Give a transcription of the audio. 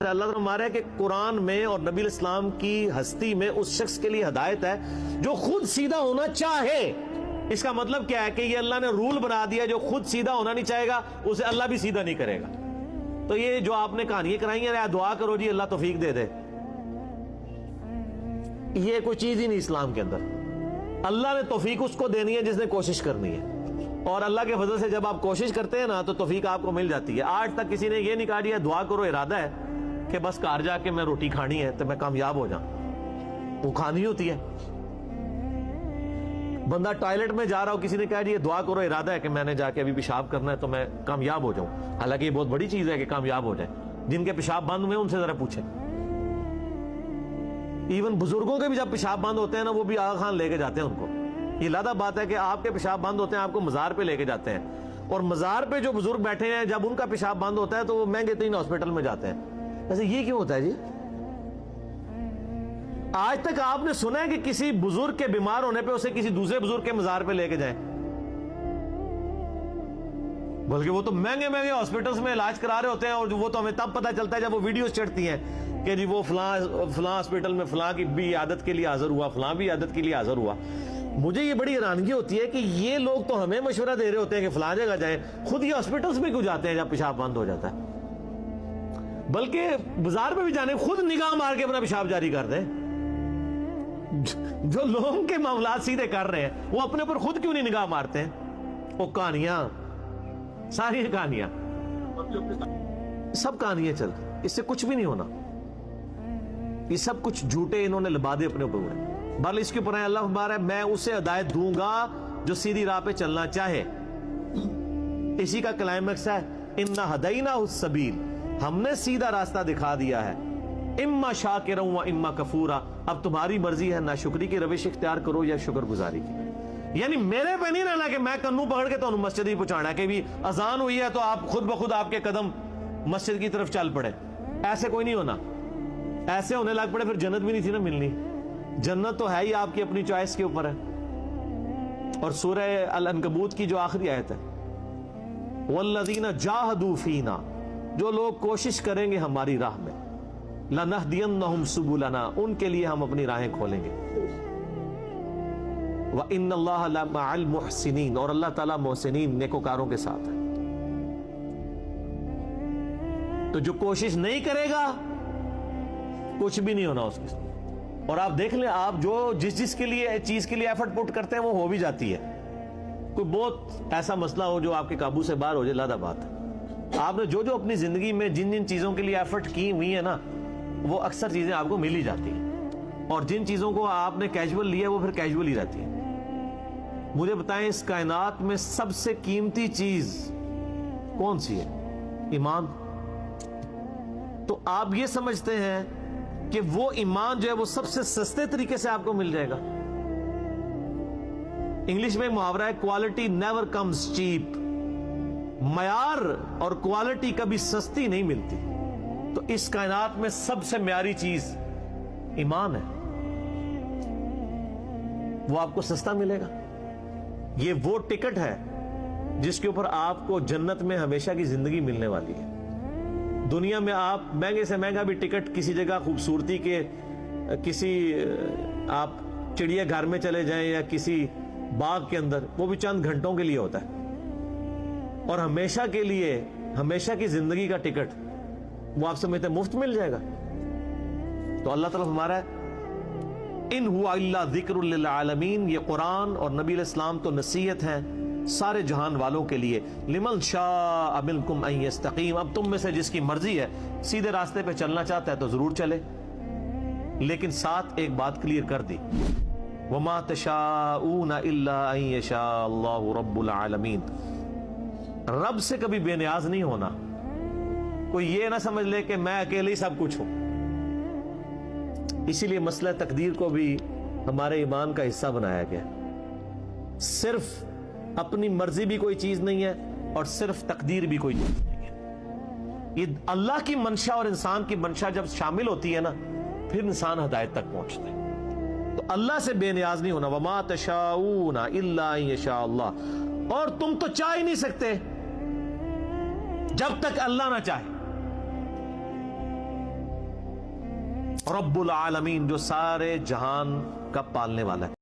اللہ تعالیٰ ہمارا ہے کہ قرآن میں اور نبی الاسلام کی ہستی میں اس شخص کے لیے ہدایت ہے جو خود سیدھا ہونا چاہے۔ اس کا مطلب کیا ہے کہ یہ اللہ نے رول بنا دیا، جو خود سیدھا ہونا نہیں چاہے گا اسے اللہ بھی سیدھا نہیں کرے گا۔ تو یہ جو آپ نے کہانیاں کرائی ہیں، دعا کرو جی اللہ توفیق دے دے، یہ کوئی چیز ہی نہیں اسلام کے اندر۔ اللہ نے توفیق اس کو دینی ہے جس نے کوشش کرنی ہے، اور اللہ کے فضل سے جب آپ کوشش کرتے ہیں نا تو توفیق آپ کو مل جاتی ہے۔ آج تک کسی نے یہ نہیں کہا دیا دعا کرو ارادہ ہے کہ بس کار جا کے میں روٹی کھانی ہے تو میں کامیاب ہو جاؤں، وہ کھانی ہوتی ہے۔ بندہ ٹوائلٹ میں جا رہا ہو، کسی نے کہا جی یہ دعا کرو ارادہ ہے کہ میں نے جا کے ابھی پیشاب کرنا ہے تو میں کامیاب ہو جاؤں، حالانکہ یہ بہت بڑی چیز ہے کہ کامیاب ہو جائے۔ جن کے پیشاب بند ہوئے ان سے ذرا پوچھیں، ایون بزرگوں کے بھی جب پیشاب بند ہوتے ہیں نا وہ بھی آغا خان لے کے جاتے ہیں ان کو۔ یہ لادہ بات ہے کہ آپ کے پیشاب بند ہوتے ہیں آپ کو مزار پہ لے کے جاتے ہیں، اور مزار پہ جو بزرگ بیٹھے ہیں جب ان کا پیشاب بند ہوتا ہے تو وہ مہنگے ترین ہاسپٹل میں جاتے ہیں۔ ایسے یہ کیوں ہوتا ہے جی؟ آج تک آپ نے سنا ہے کہ کسی بزرگ کے بیمار ہونے پہ اسے کسی دوسرے بزرگ کے مزار پہ لے کے جائیں؟ بلکہ وہ تو مہنگے مہنگے ہاسپٹلز میں علاج کرا رہے ہوتے ہیں، اور وہ تو ہمیں تب پتہ چلتا ہے جب وہ ویڈیوز چڑھتی ہیں کہ جی وہ فلاں ہاسپٹل میں فلاں کی بھی عادت کے لیے حاضر ہوا، فلاں بھی عادت کے لیے حاضر ہوا۔ مجھے یہ بڑی حیرانگی ہوتی ہے کہ یہ لوگ تو ہمیں مشورہ دے رہے ہوتے ہیں کہ فلاں جگہ جائیں، خود یہ ہاسپٹلز میں کیوں جاتے ہیں جب پیشاب بند ہو جاتا ہے؟ بلکہ بازار میں بھی جانے خود نگاہ مار کے اپنا پیشاب جاری کر دیں۔ جو لوگوں کے معاملات سیدھے کر رہے ہیں وہ اپنے اوپر خود کیوں نہیں نگاہ مارتے ہیں؟ وہ کہانیاں، ساری کہانیاں، سب کہانیاں چل، اس سے کچھ بھی نہیں ہونا، یہ سب کچھ جھوٹے انہوں نے لبادے اپنے اوپر ہوئے۔ بل اس کے اوپر ہے اللہ ہمارا میں اسے ہدایت دوں گا جو سیدھی راہ پہ چلنا چاہے۔ اسی کا کلائمیکس ہے انا ہدیناہ السبیل، ہم نے سیدھا راستہ دکھا دیا ہے، اما شاکرا و اما کفورا، اب تمہاری مرضی ہے ناشکری کی روش اختیار کرو یا شکر گزاری کی۔ یعنی میرے پہ نہیں رہنا کہ میں کنوں پکڑ کے تو مسجد ہی پہنچانا ہے کہ بھی اذان ہوئی ہے تو آپ خود بخود آپ کے قدم مسجد کی طرف چل پڑے، ایسے کوئی نہیں ہونا۔ ایسے ہونے لگ پڑے پھر جنت بھی نہیں تھی نا ملنی۔ جنت تو ہے ہی آپ کی اپنی چوائس کے اوپر ہے۔ اور سورہ العنکبوت کی جو آخری آیت ہے والذین جاہدوا فینا، جو لوگ کوشش کریں گے ہماری راہ میں، لنہدینہم سبلنا، ان کے لیے ہم اپنی راہیں کھولیں گے، وَإِنَّ اللَّهَ لَمَعَ الْمُحْسِنِينَ، اور اللہ تعالیٰ محسنین نیکوکاروں کے ساتھ ہے۔ تو جو کوشش نہیں کرے گا کچھ بھی نہیں ہونا اس کے ساتھ۔ اور آپ دیکھ لیں، آپ جو جس کے لیے چیز کے لیے ایفرٹ پٹ کرتے ہیں وہ ہو بھی جاتی ہے۔ کوئی بہت ایسا مسئلہ ہو جو آپ کے قابو سے باہر ہو جائے، لادہ بات ہے۔ آپ نے جو اپنی زندگی میں جن چیزوں کے لیے ایفرٹ کی ہوئی ہے نا، وہ اکثر چیزیں آپ کو مل ہی جاتی ہیں، اور جن چیزوں کو آپ نے کیجول لیا وہ پھر کیجول ہی رہتی ہیں۔ مجھے بتائیں اس کائنات میں سب سے قیمتی چیز کون سی ہے؟ ایمان۔ تو آپ یہ سمجھتے ہیں کہ وہ ایمان جو ہے وہ سب سے سستے طریقے سے آپ کو مل جائے گا؟ انگلش میں ایک محاورہ ہے کوالٹی نیور کمز چیپ، معیار اور کوالٹی کبھی سستی نہیں ملتی۔ تو اس کائنات میں سب سے معیاری چیز ایمان ہے، وہ آپ کو سستا ملے گا۔ یہ وہ ٹکٹ ہے جس کے اوپر آپ کو جنت میں ہمیشہ کی زندگی ملنے والی ہے۔ دنیا میں آپ مہنگے سے مہنگا بھی ٹکٹ کسی جگہ خوبصورتی کے کسی آپ چڑیا گھر میں چلے جائیں یا کسی باغ کے اندر، وہ بھی چند گھنٹوں کے لیے ہوتا ہے، اور ہمیشہ کے لیے ہمیشہ کی زندگی کا ٹکٹ وہ آپ سمجھتے ہیں مفت مل جائے گا؟ تو اللہ تعالیٰ ہمارا ہے ان ہوا الا ذکر للعالمین، یہ قرآن اور نبی علیہ السلام تو نصیحت ہیں سارے جہان والوں کے لیے۔ لمن شاء منکم ان یستقیم، اب تم میں سے جس کی مرضی ہے سیدھے راستے پہ چلنا چاہتا ہے تو ضرور چلے، لیکن ساتھ ایک بات کلیئر کر دی، وما تشاءون الا ان یشاء اللہ رب العالمین، رب سے کبھی بے نیاز نہیں ہونا۔ کوئی یہ نہ سمجھ لے کہ میں اکیلے ہی سب کچھ ہوں۔ اسی لیے مسئلہ تقدیر کو بھی ہمارے ایمان کا حصہ بنایا گیا۔ صرف اپنی مرضی بھی کوئی چیز نہیں ہے، اور صرف تقدیر بھی کوئی چیز نہیں ہے۔ یہ اللہ کی منشا اور انسان کی منشا جب شامل ہوتی ہے نا، پھر انسان ہدایت تک پہنچتا ہے۔ تو اللہ سے بے نیاز نہیں ہونا، وما تشاؤون الا ان یشاء اللہ، اور تم تو چاہ ہی نہیں سکتے جب تک اللہ نہ چاہے۔ رب العالمین جو سارے جہان کا پالنے والا ہے.